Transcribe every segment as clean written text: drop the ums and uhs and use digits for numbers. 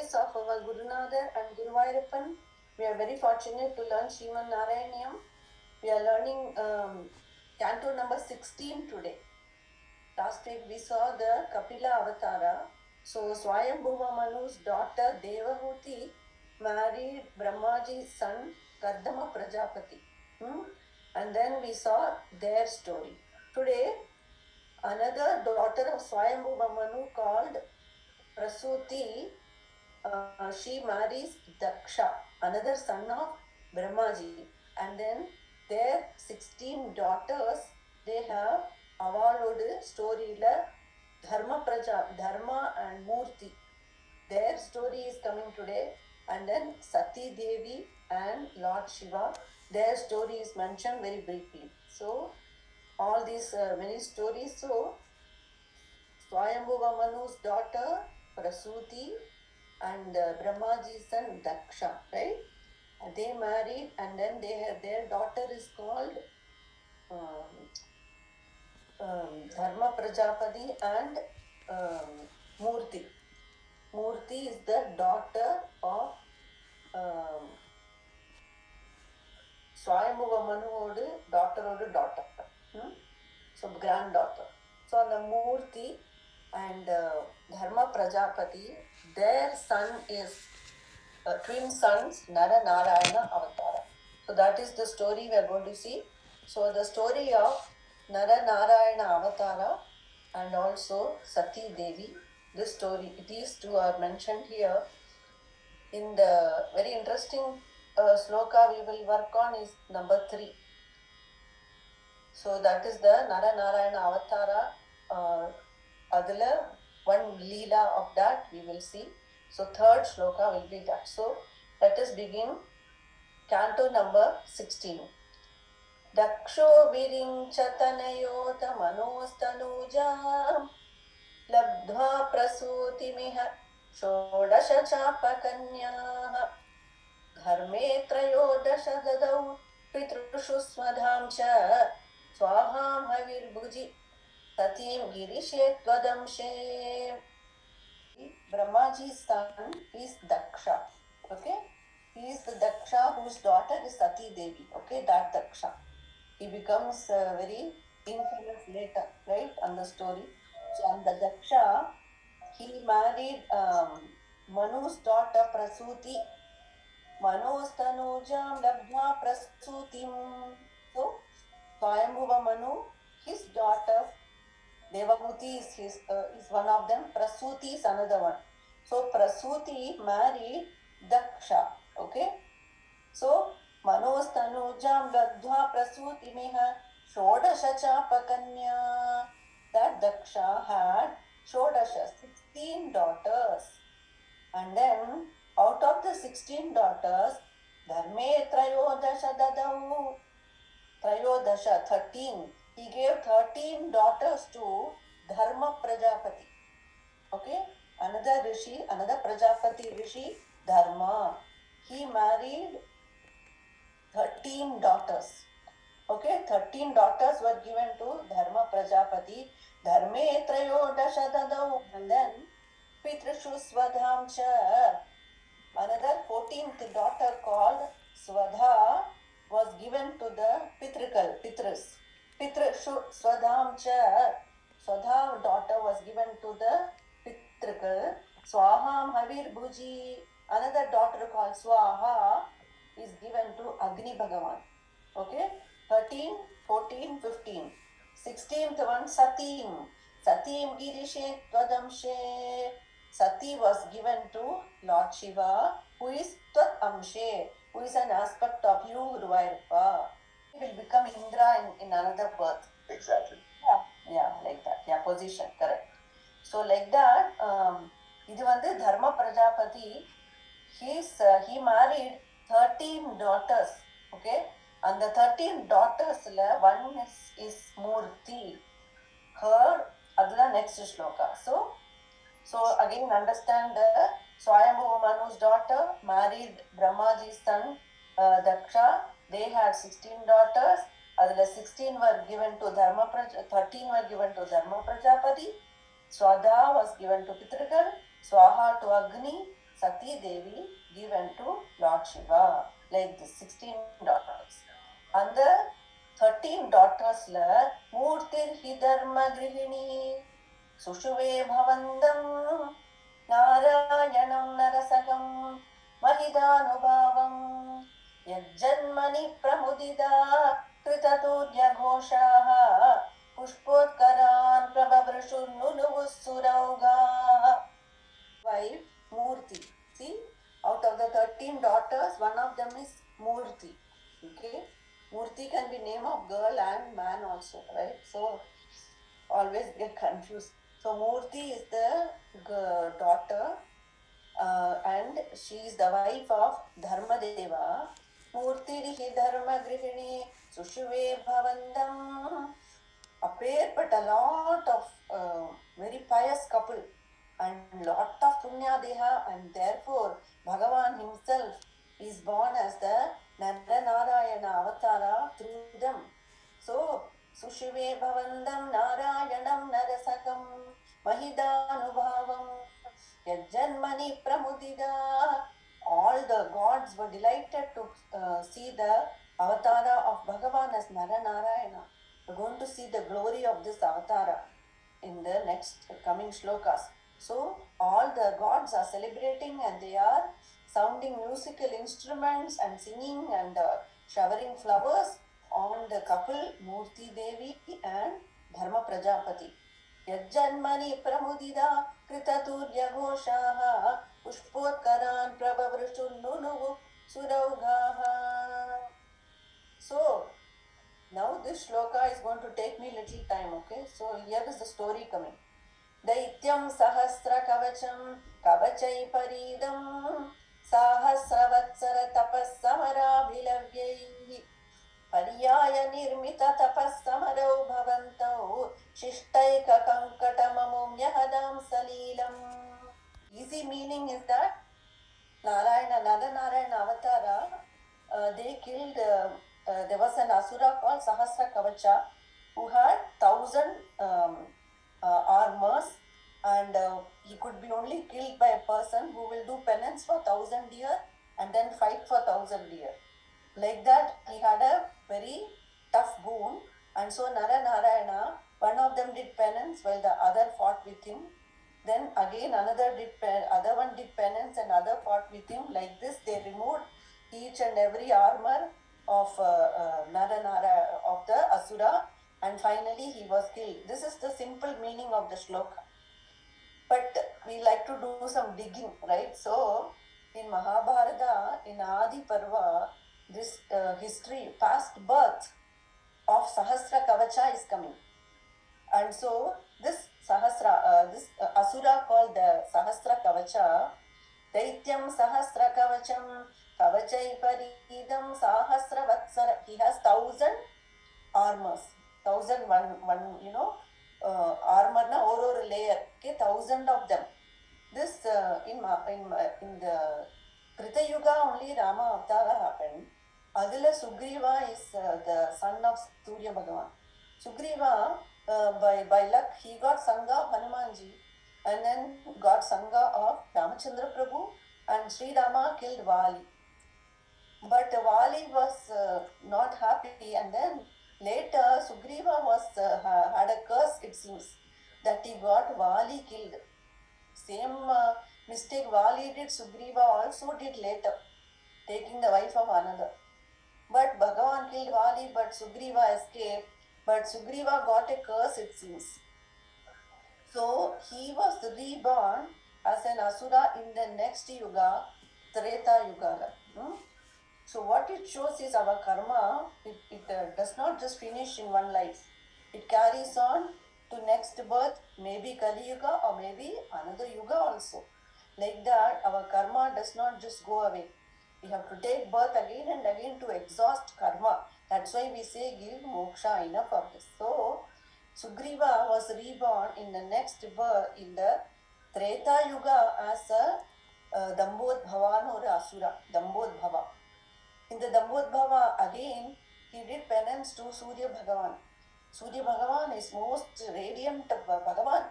grace of our Gurunatha and Guruvayurappan, we are very fortunate to learn Srimad Narayanam. We are learning canto number 16 today. Last week we saw the Kapila Avatara. So Swayambhuva Manu's daughter Devahuti married Brahmaji's son Kardama Prajapati. And then we saw their story. Today, another daughter of Swayambhuva Manu called Prasūti, she marries dakṣO, another son of Brahmaji. And then their 16 daughters, they have avalodu story la dharma and mūrtirhi. Their story is coming today. And then Sati Devi and Lord Shiva, their story is mentioned very briefly. So all these many stories. So Swayambhuva Manu's daughter Prasūti and Brahmaji's son dakṣO, right? They married, and then they have their daughter is called Dharma Prajapati and Mūrtirhi. Mūrtirhi is the daughter of Swayambhuva Manuvodu daughter. So granddaughter. So the Mūrtirhi and Dharma Prajapati, their son is twin sons, Nara Narayana Avatara. So that is the story we are going to see. So the story of Nara Narayana Avatara and also Sati Devi, this story, these two are mentioned here. In the very interesting sloka we will work on is number 3. So that is the Nara Narayana Avatara. Adala, one leela of that we will see. So third sloka will be that. So let us begin canto number 16. dakṣO viri nchatanayO manOstanūjāṁ labdhvā prasūtimiha ṣOḍaśa chāpa kanyāḥ dharme trayOdaśa dadau pitṛiṣu svadhāṁ svāhāṁ havirbhuji satiṁ giriśe tvadamśe. Brahmaji's son is dakṣO. Okay, he is the dakṣO whose daughter is Sati Devi. Okay, that dakṣO. He becomes very infamous later, right, on the story. So on the dakṣO, he married Manu's daughter Prasūti. manOstanūjāṁ labdhvā prasūtim. So Swayambhuva Manu, his daughter Devahuti is one of them. Prasūti is another one. So Prasūti married dakṣO. Okay. So manOstanūjāṁ labdhvā prasūtimiha ṣOḍaśa chāpa kanyāḥ. That dakṣO had ṣOḍaśa, 16 daughters. And then out of the 16 daughters, dharme trayOdaśa dadau. TRayOdaśa, 13. He gave 13 daughters to Dharma Prajapati. Okay, another Rishi, another Prajapati Rishi, Dharma. He married 13 daughters. Okay, 13 daughters were given to Dharma Prajapati. Dharme trayOdaśa dadau. And then pitṛiṣu svadhāṁ. Another 14th daughter called Svadhā was given to the pitṛiṣu svadhāṁ. Svadhā daughter was given to the pitṛiṣu. svāhāṁ havirbhuji. Another daughter called Svāhā is given to Agni Bhagavan. Okay, 13, 14, 15. 16th one satiṁ. Satiṁ giriśe tvadamśe. Sati was given to Lord Shiva, who is tvadamśe, who is an aspect of you, Guruvayurappa. He will become Indra in another birth. Exactly. Yeah, like that. Yeah, position, correct. So like that, இது வந்து Dharma Prajapati, he married 13 daughters. Okay, and the 13 daughters, one is Mūrtirhi. Her, adla next shloka. So again understand the Swayambhuva Manu's daughter married Brahmaji's son dakṣO. They had 16 daughters. Adla 16 were given to 13 were given to Dharma Prajapati. Svadhā was given to pitṛiṣu. Svāhā to Agni. Sati Devi given to Lord Shiva, like the 16 daughters. And the 13 daughters la mūrtirhi dharmagṛihiṇi suṣuve bhavantaṁ nārāyaṇaṁ narasakam mahidānubhāvam yajjanmani pramudida kritaturyaghoshaha pushpotkaran prabhavrishurnunuvusuraugaha. Wife Mūrti. See, out of the 13 daughters, one of them is Mūrti. Okay, Mūrti can be name of girl and man also, right? So always get confused. So Mūrti is the daughter, and she is the wife of Dharmadeva. Mūrtirhi dharmagṛihiṇi suṣuve bhavantaṁ. Appear but a lot of very pious couple and lot of punya deha, and therefore Bhagavan himself is born as the Nara Narayana Avatara through them. So suṣuve bhavantaṁ nārāyaṇaṁ narasakam mahidānubhāvam yajjanmani pramudida. All the gods were delighted to see the avatara of Bhagavan as Nara Narayana. We're going to see the glory of this avatara in the next coming shlokas. So all the gods are celebrating and they are sounding musical instruments and singing and showering flowers on the couple Mūrti Devi and Dharma Prajapati. Yajjanmani pramudida kritaturyaghoshaha pushpotkaran prabhavrishurnunuvu suraugaha. So now this shloka is going to take me little time, okay? So here is the story coming. Daityam sahasra kavacham kavachai paridam sahasravatsara tapassamarabhilavyaihi paryaya nirmita tapassamarau bhavantau shishtaika kankatamamumyahadam salilam. Easy meaning is that Nara Narayana Avatara, they killed, there was an asura called Sahasra Kavacha who had 1,000 armors, and he could be only killed by a person who will do penance for 1,000 deer and then fight for 1,000 deer. Like that, he had a very tough boon, and so Nara Narayana, one of them did penance while the other fought with him. Then again other one did penance and other fought with him. Like this, they removed each and every armor of Nara of the asura, and finally he was killed. This is the simple meaning of the shloka. But we like to do some digging, right? So in Mahabharata, in Adi Parva, this history, past birth of Sahasra Kavacha is coming. And so this Sahasra, this asura called the Sahasra Kavacha, Daityam Sahasra Kavacham Kavachai Paridam Sahasra Vatsara. He has 1,000 armors, 1,001, armor na or layer, okay, 1,000 of them. This in the Krita Yuga only Rama Avatara happened. Adila Sugriva is the son of Surya Bhagavan. Sugriva, by luck, he got Sangha of Hanumanji and then got Sangha of Ramachandra Prabhu, and Sri Rama killed Vali. But Vali was not happy, and then later Sugriva was had a curse, it seems, that he got Vali killed. Same mistake Vali did, Sugriva also did later, taking the wife of another. But Bhagavan killed Vali, but Sugriva escaped. But Sugriva got a curse, it seems. So he was reborn as an asura in the next yuga, Treta Yuga. So what it shows is our karma, it does not just finish in one life. It carries on to next birth, maybe Kali Yuga or maybe another yuga also. Like that, our karma does not just go away. We have to take birth again and again to exhaust karma. That's why we say give moksha, enough of this. So Sugriva was reborn in the next birth in the Treta Yuga as a Dambodhava or Asura, Dambodhava. In the Dambodhava again, he did penance to Surya Bhagavan. Surya Bhagavan is most radiant Bhagavan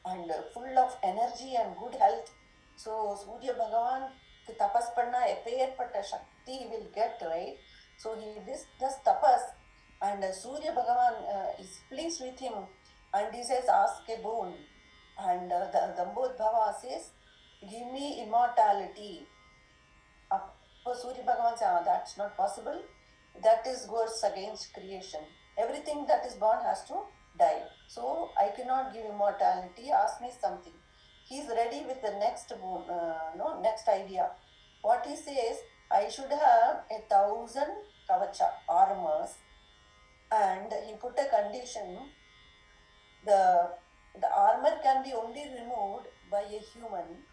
and full of energy and good health. So Surya Bhagavan tapas panna epeyarpatta shakti he will get, right? So he does tapas, and Surya Bhagavan is pleased with him, and he says, ask a boon. And the Dambodhava says, give me immortality. Surya Bhagavan says, that's not possible. That goes against creation. Everything that is born has to die. So I cannot give immortality. Ask me something. He's ready with the next next idea. What he says, I should have 1,000 kavacha armors, and he put a condition. The armor can be only removed by a human,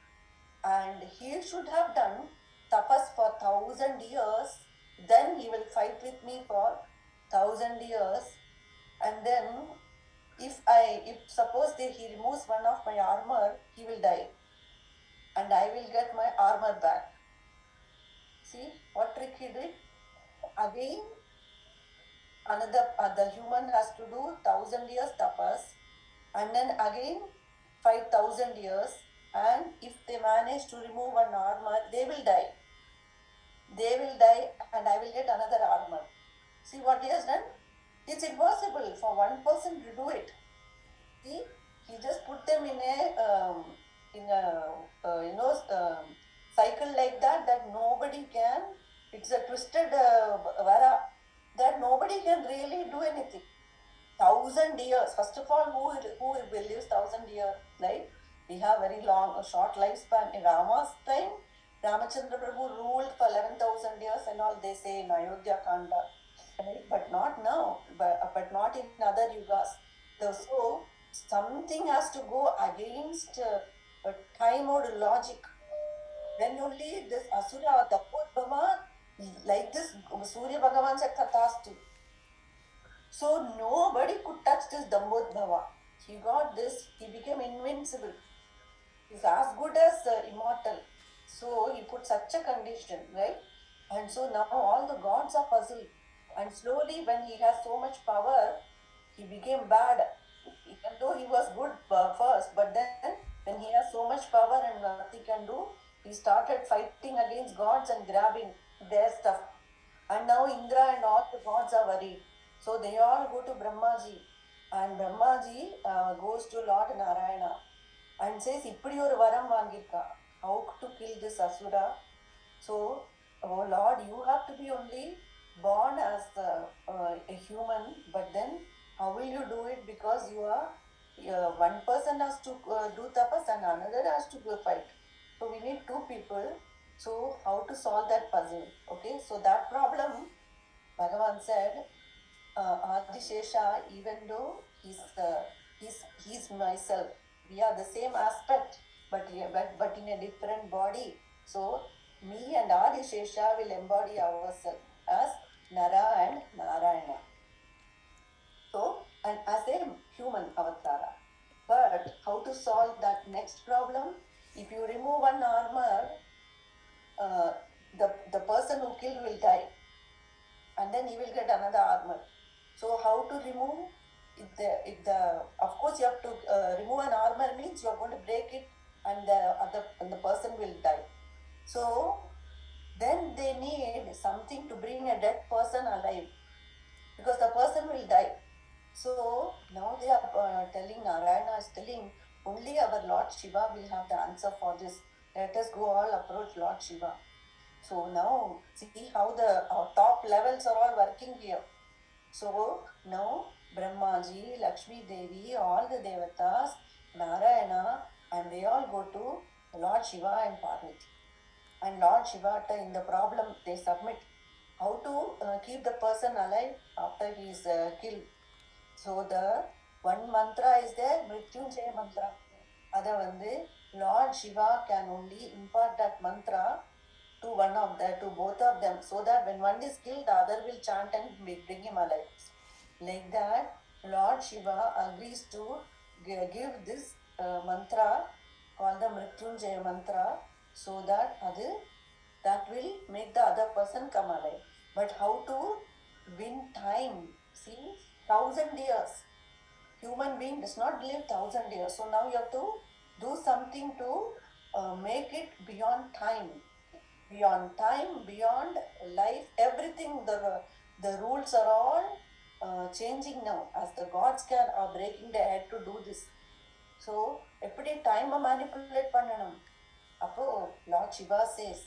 and he should have done tapas for 1,000 years. Then he will fight with me for 1,000 years, and then if suppose that he removes one of my armor, he will die, and I will get my armor back. See what trick he did? Again, the human has to do 1,000 years tapas, and then again 5,000 years, and if they manage to remove one armor, they will die. They will die, and I will get another armor. See what he has done? It's impossible for one person to do it. See, he just put them in a cycle like that nobody can. It's a twisted vara that nobody can really do anything. 1,000 years. First of all, who will live 1,000 years? Right? We have very short lifespan. In Rama's time, Ramachandra Prabhu ruled for 11,000 years and all, they say in Ayodhya Kanda. Right? But not now, but not in other yugas. So something has to go against time or logic. Then only this Asura, the Bhava, like this, Surya Bhagavan said Tathastu. So nobody could touch this Dambodhava. He got this, he became invincible. He's as good as immortal. So he put such a condition, right? And so now all the gods are puzzled. And slowly, when he has so much power, he became bad. Even though he was good first, but then when he has so much power and nothing can do, he started fighting against gods and grabbing their stuff. And now Indra and all the gods are worried. So they all go to Brahmaji, and Brahmaji goes to Lord Narayana and says, "Ippadi oru varam vaangirka, how to kill this Asura?" So, oh Lord, you have to be only born as a human, but then how will you do it? Because you are one person has to do tapas and another has to go fight. So we need two people. So how to solve that puzzle? Okay, so that problem, Bhagavan said, Adishesha, even though he's myself, we are the same aspect, but in a different body. So me and Adishesha will embody ourselves as Nara and Narayana. So, and as a human Avatara. But how to solve that next problem? If you remove one armor, the person who killed will die, and then he will get another armor. So how to remove? Of course you have to remove an armor means you are going to break it, and the person will die. So then they need something to bring a dead person alive, because the person will die. So now they are telling, Narayana is telling, only our Lord Shiva will have the answer for this. Let us go all approach Lord Shiva. So now see how our top levels are all working here. So now Brahmaji, Lakshmi Devi, all the Devatas, Narayana, and they all go to Lord Shiva and Parvati. And Lord Shiva, in the problem, they submit how to keep the person alive after he is killed. So the one mantra is there, Mrityunjaya mantra. Adha Lord Shiva can only impart that mantra to both of them, so that when one is killed, the other will chant and bring him alive. Like that, Lord Shiva agrees to give this mantra called the Mrityunjaya mantra, so that that will make the other person come alive. But how to win time? See, 1,000 years. Human being does not live 1,000 years. So now you have to do something to make it beyond time, beyond life, everything. The rules are all changing now, as the gods are breaking their head to do this. So எப்படி டைமை manipulate பண்ணணும். அப்போ Lord Siva chase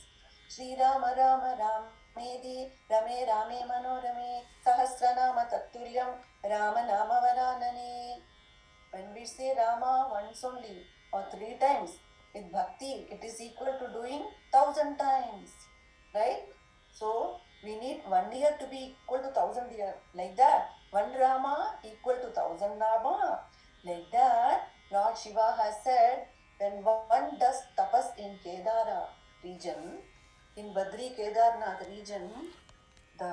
Srirama Rama ராமேதி ரமே ராமே மனோரமே சஹஸ்ரநாம தத்துல்யம் ராம நாம வரானனே. When we say Rama once only or 3 times with bhakti, it is equal to doing 1,000 times, right? So we need 1 year to be equal to 1,000 year, like that. 1 Rama equal to 1,000 Rama, like that. Lord Shiva has said, when one does tapas in Kedara region, in Badri Kedarnath region, the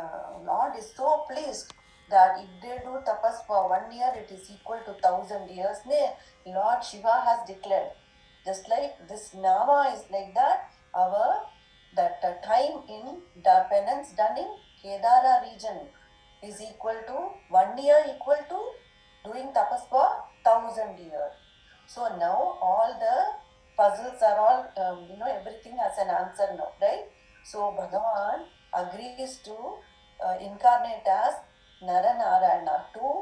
Lord is so pleased that if they do tapas for 1 year, it is equal to 1,000 years. Lord Shiva has declared. Just like this Nama is like that, that time in the penance done in Kedara region is equal to 1 year, equal to doing tapas for 1,000 years. So now all the puzzles are all, everything has an answer now, right? So Bhagavan agrees to incarnate as Nara Narayana. Two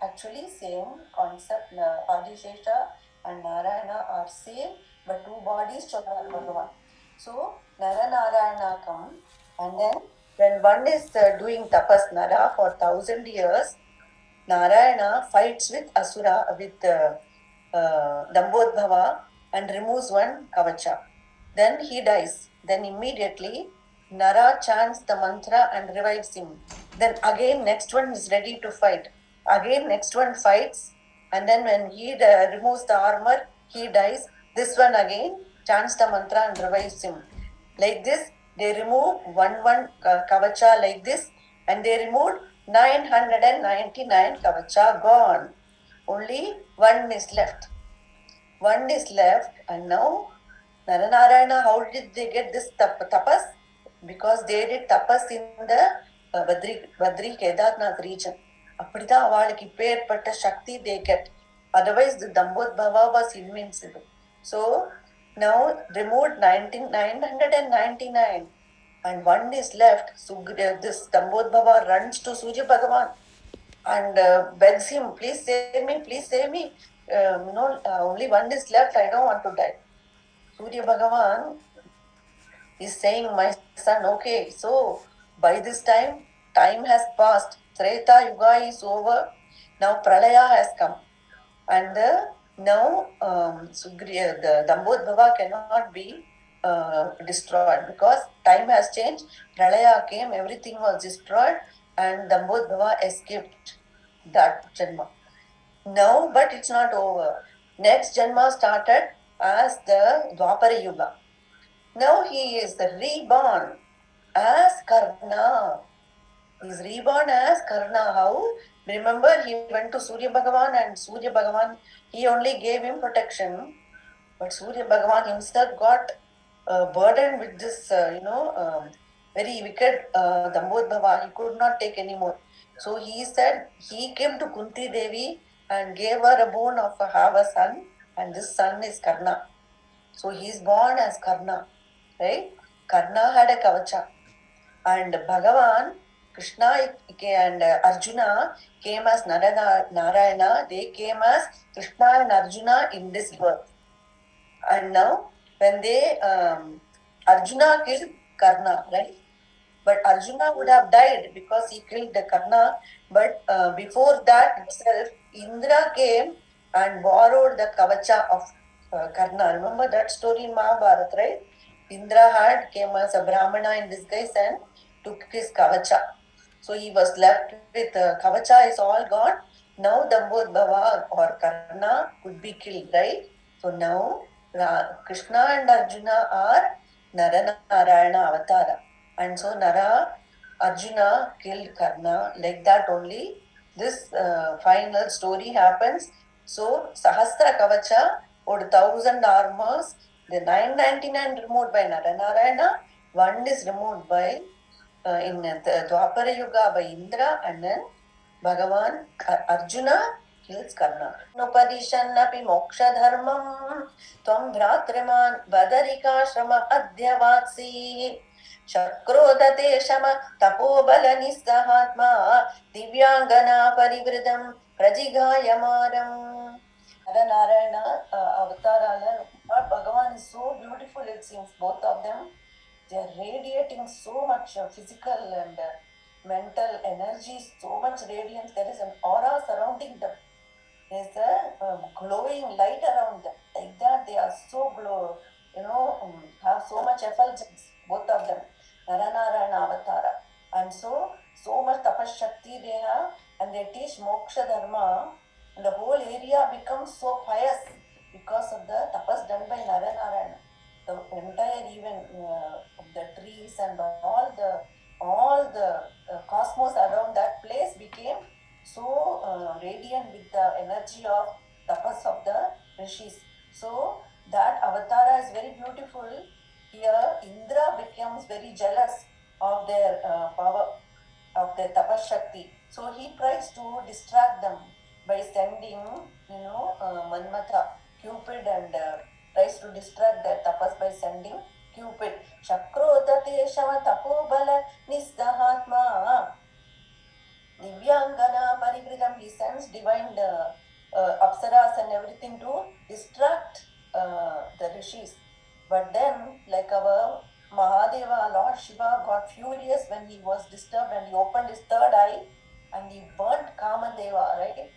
actually same concept, Adishesha and Narayana are same, but 2 bodies Chandra Bhagavan. So Nara Narayana come, and then when one is doing tapas Nara for 1,000 years, Narayana fights with Asura, with Dambodhava, and removes one kavacha. Then he dies. Then immediately Nara chants the mantra and revives him. Then again next one is ready to fight. Again next one fights, and then when he removes the armor, he dies. This one again chants the mantra and revives him. Like this, they remove one kavacha like this, and they removed 999 kavacha, gone. Only one is left. One is left, and now Nara Narayana, how did they get this tapas? Because they did tapas in the Badri Kedarnath region. அப்படிதான் அவளுக்கு இப்பேற்பட்ட சக்தி they get. Otherwise the Dambodhava was invincible. So now removed 999 and one is left. So this Dambodhava runs to Surya Bhagavan and begs him, please save me. Only one is left, I don't want to die. Surya Bhagavan is saying, my son, okay, so by this time has passed. Treta Yuga is over. Now Pralaya has come. And now the Dambodhava cannot be destroyed because time has changed. Pralaya came, everything was destroyed, and Dambodhava escaped that Janma. Now, but it's not over. Next Janma started as the Dwapara Yuga. Now he is reborn as Karna. He is reborn as Karna. How? Remember, he went to Surya Bhagavan, and Surya Bhagavan, he only gave him protection. But Surya Bhagavan himself got burdened with this, very wicked Dambodhava. He could not take anymore. So he said, he came to Kunti Devi and gave her a boon of have a son, and this son is Karna. So he is born as Karna, right? Karna had a kavacha, and Bhagavan, Krishna and Arjuna came as Nara Narayana. They came as Krishna and Arjuna in this birth. And now when they Arjuna killed Karna, right? But Arjuna would have died because he killed the Karna. But before that itself, Indra came and borrowed the kavacha of Karna. Remember that story in Mahabharata, right? Indra came as a Brahmana in disguise and took his kavacha. So he was left with kavacha is all gone. Now Dambodhava or Karna could be killed, right? So now Krishna and Arjuna are Nara Narayana Avatara. And so Arjuna killed Karna. Like that only this final story happens. So Sahasra Kavacha, or 1,000 armors, the 999 removed by Nara Narayana, one is removed by in the Dwapara Yuga by Indra, and then Bhagavan Arjuna kills Karna. Nupadishannapi moksha dharmam tvam bhratriman badarika shrama adhyavatsi shakrodate shama tapobala nisdahatma divyangana parivridam prajigayamaram. Nara Narayana Avatara, Bhagavan is so beautiful, it seems, both of them. They are radiating so much physical and mental energy, so much radiance. There is an aura surrounding them. There is a glowing light around them. Like that, they are so have so much effulgence, both of them. Nara Narayana Avatara. And so much tapashakti they have, and they teach moksha dharma. And the whole area becomes so pious because of the tapas done by Nara Narayana. The entire even the trees and all the cosmos around that place became so radiant with the energy of tapas of the rishis. So that avatara is very beautiful. Here Indra becomes very jealous of their power, of their tapas shakti. So he tries to distract them by sending, Manmatha, Cupid, and tries to distract their tapas by sending Cupid. Shakrodate shama tapobala nisdahatma divyangana parivridam. He sends divine apsaras and everything to distract the rishis. But then, like our Mahadeva, Lord Shiva got furious when he was disturbed, and he opened his third eye and he burnt Kamadeva, right?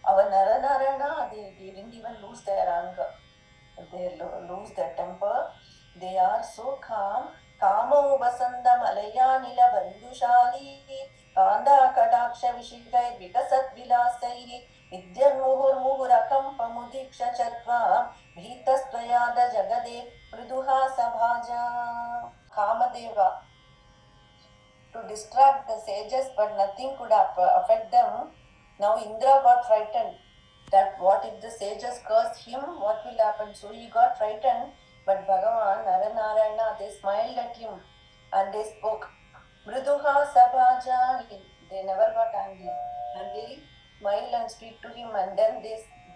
Our Nara Narayana, they didn't even lose their anger. They lose their temper. They are so calm. Kamo vasandam alayanila bandhushali kanda kadaksha vishikai vikasat vilasai vidyan muhurakam pamudiksha chatva bhitastvayada jagade mriduha sabhaja. Kamadeva, to distract the sages, but nothing could affect them. Now Indra got frightened that what if the sages curse him, what will happen? So he got frightened, but Bhagavan, Nara Narayana, they smiled at him and they spoke. Mriduha sabhaja, they never got angry, and they smile and speak to him, and then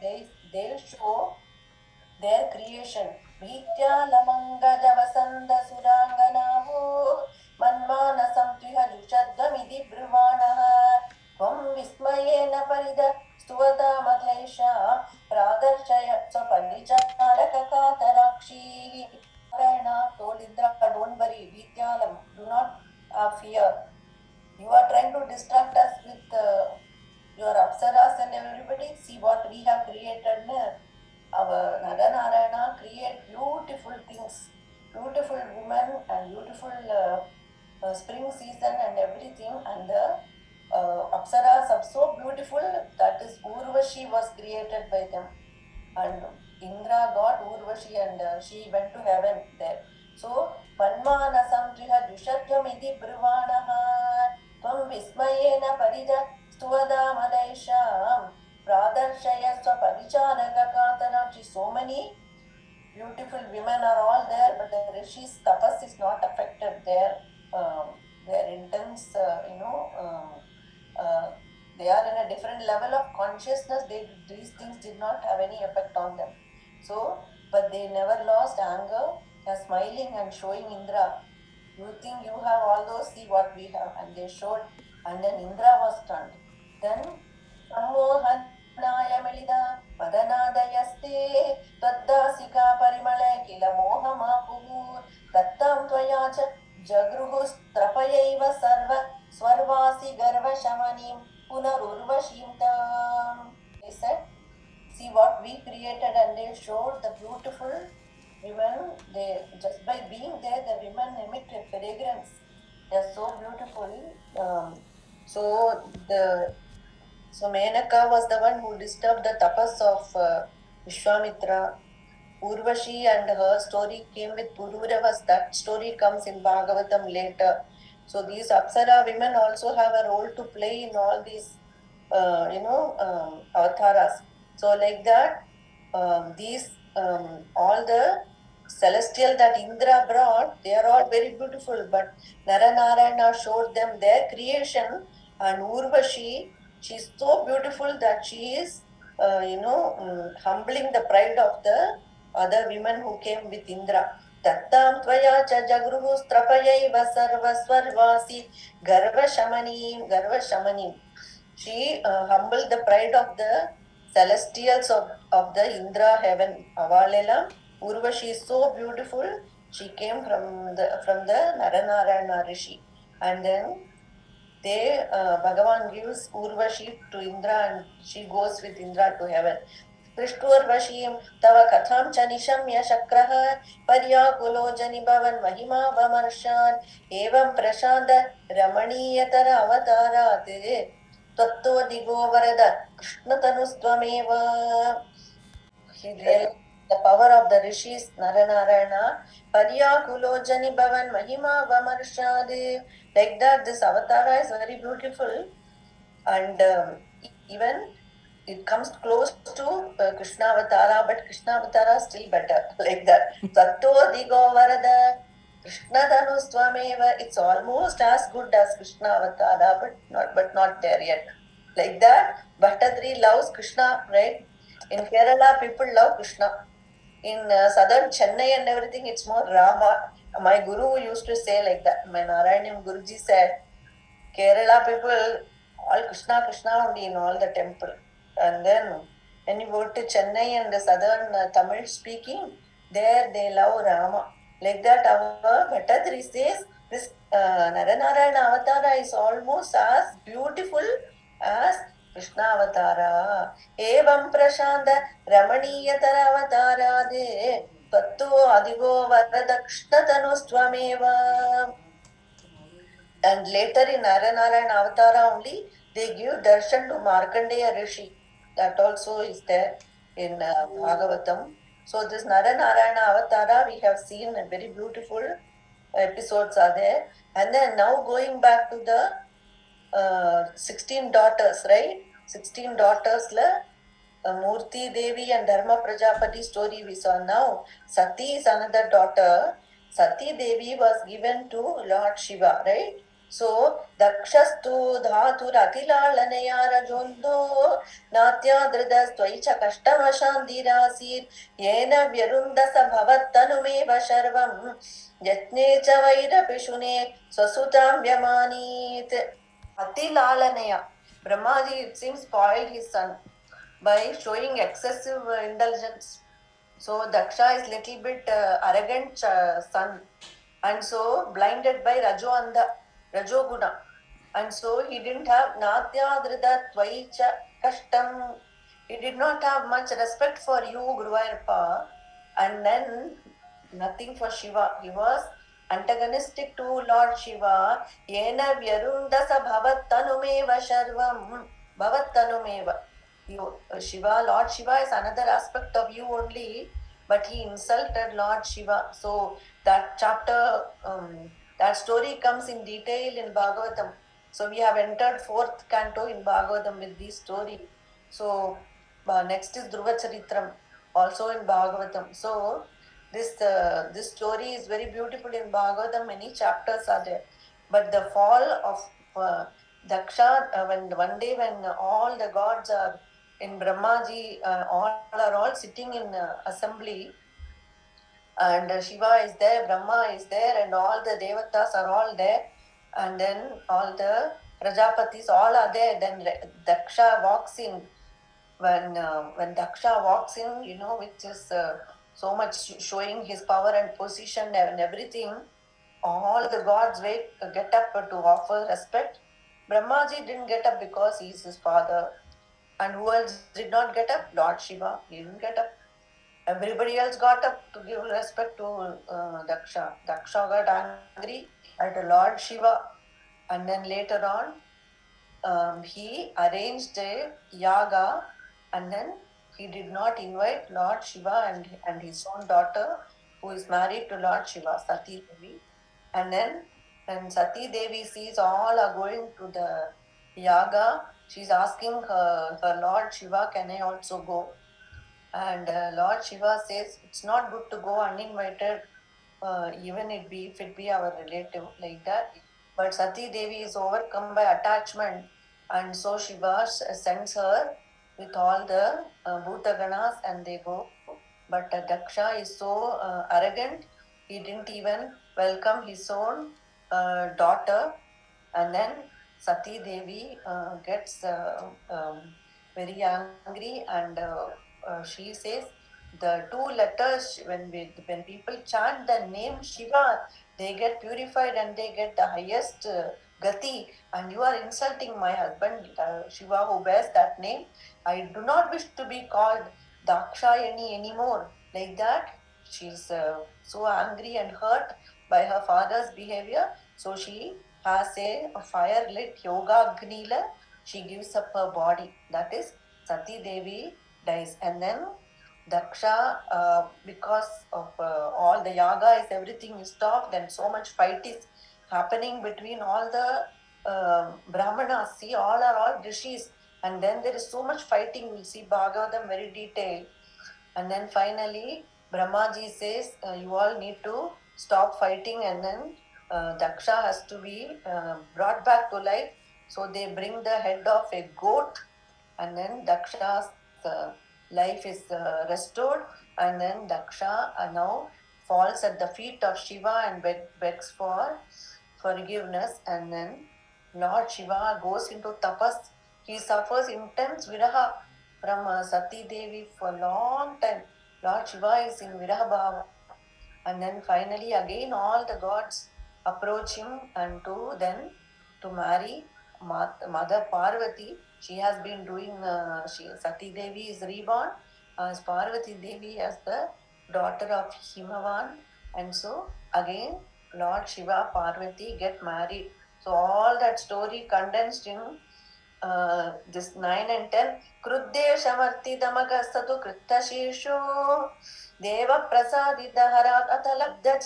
they'll show their creation. Bhitya lamangada vasanda suranganaho manmana samtriha jushadgamidi brivanaha tvam vismayena parida stuvadāmadhaisha pradarshaya sapalicharakakatarakshi. Narayana told Indra, don't worry, Bhityalam, do not fear. You are trying to distract us with your apsaras and everybody. See what we have created. Our Nara Narayana create beautiful things, beautiful women and beautiful spring season and everything. And the apsaras are so beautiful, that is Urvashi was created by them. And Indra got Urvashi and she went to heaven there. So, Manmana samtriha jushadgamidi brivanaha tvam vismayena parida stuvadāmadhaisha pradarshaya svaparicharakakatanakshi. So many beautiful women are all there, but the rishis tapas is not affected. Their intense, they are in a different level of consciousness. These things did not have any effect on them. So, but they never lost anger. They are smiling and showing Indra, you think you have all those, see what we have. And they showed, and then Indra was stunned. Then sammohanaya melida padanadayaste tvaddasika parimale kila mohamapuhu dattam tvayacha jagruhus trapayaiva sarva swarvasi garva shamanim punarurvashimtam. They said, see what we created, and they showed the beautiful women. They, just by being there, the women emit a fragrance. They are so beautiful. So Menaka was the one who disturbed the tapas of Vishwamitra. Urvashi and her story came with Pururavas. That story comes in Bhagavatam later. So these Apsara women also have a role to play in all these, avataras. So like that, all the celestial that Indra brought, they are all very beautiful. But Nara Narayana showed them their creation, and Urvashi, she is so beautiful that she is humbling the pride of the other women who came with Indra. Tattam tvaya cha jagruhu strapayaiva sarvasvarvasi garva shamanim. She humbled the pride of the celestials of the Indra heaven. Avalela Urvashi is so beautiful. She came from the Nara Narayana Rishi, and then Bhagavan gives Urvashi to Indra, and she goes with Indra to heaven. Krishturvashim tava katham cha nishamya shakraha paryakulo janibavan mahima vamarshan evam prashanda ramaniyatara avatarat tatto digo varada krishnatanustvameva. He realized the power of the rishis Nara Narayana paryakulo janibavan mahima vamarshan. Like that, this avatara is very beautiful, and even it comes close to Krishna Avatara, but Krishna Avatara is still better. Like that. Satto digo varada Krishna dhanustvameva. It's almost as good as Krishna Avatara, but not there yet. Like that, Bhattadri loves Krishna, right? In Kerala, people love Krishna. In southern Chennai and everything, it's more Rama. My guru used to say like that. My Narayaṇaṁ Guruji said, Kerala people, all Krishna, Krishna only in all the temple. And then when you go to Chennai and the southern Tamil speaking, there they love Rama. Like that, our Bhattadri says, this Nara Narayana Avatara is almost as beautiful as Krishna Avatara. Evam prashanda ramaniyatara avatarade patto adigo varada Krishna tanustvameva. And later in Nara Narayana Avatara only, they give darshan to Markandeya Rishi. That also is there in Bhagavatam. So this Nara Narayana Avatara, we have seen a very beautiful episodes are there. And then now going back to the 16 daughters, right? 16 daughters, Murti Devi and Dharma Prajapati story we saw now. Sati is another daughter. Sati Devi was given to Lord Shiva, right? So, dakṣastu dhāturatilalanaya rajondo natyadridas tvaicha kashtamashandirasir yena vyarundasa bhavattanumeva sharvam yatne cha vairapishune swasutam vyamanit. Atilalanaya. Brahmaji, it seems, spoiled his son by showing excessive indulgence. So Daksha is little bit arrogant son, and so blinded by Rajoguna, and so he didn't have Natyadrida Tvaicha Kashtam. He did not have much respect for you, Guruvayurappa, and then nothing for Shiva. He was antagonistic to Lord Shiva. Yena vyarundasa bhavattanumeva sharvam. Bhavattanumeva. Shiva, Lord Shiva is another aspect of you only, but he insulted Lord Shiva. So that chapter, that story comes in detail in Bhagavatam. So we have entered 4th canto in Bhagavatam with this story. So next is Dhruva Charitram, also in Bhagavatam. So this story is very beautiful in Bhagavatam. Many chapters are there. But the fall of Daksha, when one day when all the gods are in Brahmaji, all sitting in assembly, and Shiva is there, Brahma is there, and all the Devatas are all there, and then all the Prajapatis all are there. Then Daksha walks in. When Daksha walks in, which is so much showing his power and position and everything, all the gods get up to offer respect. Brahmaji didn't get up because he is his father. And who else did not get up? Lord Shiva. He didn't get up. Everybody else got up to give respect to Daksha. Daksha got angry at Lord Shiva. And then later on, he arranged a yaga, and then he did not invite Lord Shiva and his own daughter, who is married to Lord Shiva, Sati Devi. And then when Sati Devi sees all are going to the yaga, she's asking her Lord Shiva, can I also go? And Lord Shiva says, it's not good to go uninvited, even if it be our relative, like that. But Sati Devi is overcome by attachment, and so Shiva sends her with all the Bhutaganas and they go. But dakṣo is so arrogant, he didn't even welcome his own daughter. And then Sati Devi gets very angry and she says the two letters, when people chant the name Shiva, they get purified and they get the highest gati, and you are insulting my husband Shiva who bears that name. I do not wish to be called Dakshayani anymore. Like that, she's so angry and hurt by her father's behavior. So she has a fire lit yoga gnila. She gives up her body. That is, Sati Devi dies. And then daksha, because of all the yaga is everything is stopped and so much fight is happening between all the brahmanas. See, all rishis. And then there is so much fighting. We'll see Bhagavatam very detailed. And then finally, Brahmaji says, you all need to stop fighting, and then Daksha has to be brought back to life. So they bring the head of a goat, and then Daksha's life is restored. And then Daksha now falls at the feet of Shiva and begs for forgiveness. And then Lord Shiva goes into tapas. He suffers intense viraha from Sati Devi for a long time. Lord Shiva is in viraha bhava. And then finally again all the gods approach him and to marry Mother Parvati. She has been doing, Sati Devi is reborn as Parvati Devi as the daughter of Himavan. And so again Lord Shiva, Parvati get married. So all that story condensed in this 9 and 10. Kruddeshamartidamagastatu krittashishu Deva prasadidharat atalabdha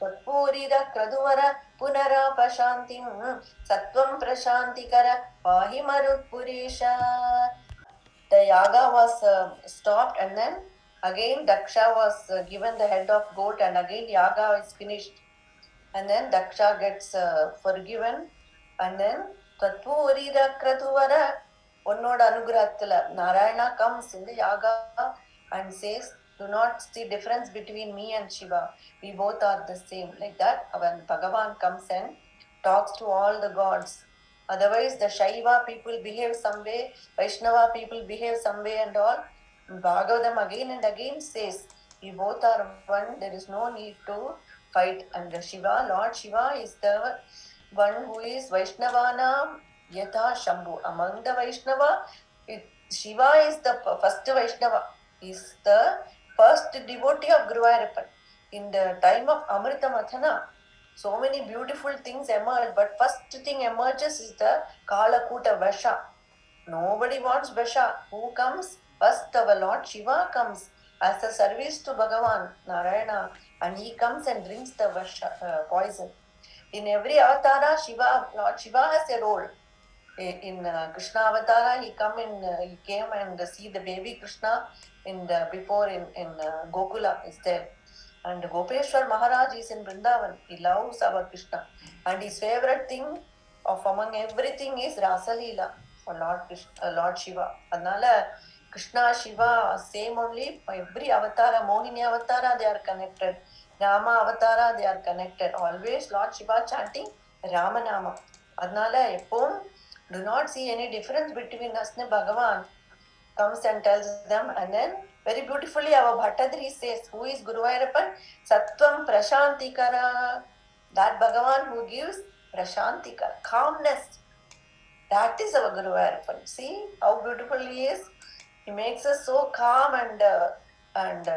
Tatpurida kraduvara punara pashantim Sattvam prashantikara pahi marutpurisha. The yaga was stopped, and then again Daksha was given the head of goat, and again yaga is finished. And then Daksha gets forgiven, and then Tatpurida kraduvara Onnoda anugrahathila Narayana comes in the yaga and says, do not see difference between me and Shiva. We both are the same. Like that, when Bhagavan comes and talks to all the gods. Otherwise, the Shaiva people behave some way, Vaishnava people behave some way and all. Bhagavatam again and again says, we both are one, there is no need to fight. And the Shiva, Lord Shiva is the one who is Vaishnavana Yatha Shambhu. Among the Vaishnava, Shiva is the first Vaishnava, is the first devotee of Guruvayurappan. In the time of Amrita Mathana, so many beautiful things emerge, but first thing emerges is the Kalakuta Vasha. Nobody wants Vasha. Who comes? First our Lord Shiva comes as a service to Bhagavan, Narayana, and he comes and drinks the Vasha, poison. In every avatara, Lord Shiva has a role. In Krishna Avatara, he came and see the baby Krishna in Gokula is there. And Gopeshwar Maharaj is in Vrindavan. He loves our Krishna. And his favorite thing of among everything is Rasa Leela for Lord Shiva. Adnala Krishna, Shiva, same only. Every avatara, Mohini Avatara, they are connected. Rama Avatara, they are connected. Always Lord Shiva chanting Ramanama. Adnala Eppom, do not see any difference between us and Bhagavan. Comes and tells them, and then very beautifully our Bhattadri says, who is Guruvayurappan? Sattvam prashantikara. That Bhagavan who gives prashantikara, calmness. That is our Guruvayurappan. See how beautiful he is. He makes us so calm and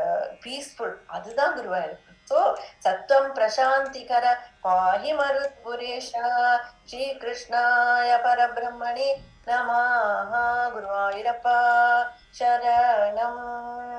peaceful. Adudha Guruvayurappan. So, Sattvam prashantikara pahi marutpuresha Shri Krishnaya Parabrahmane Namaha Guruvayurappa Sharanam.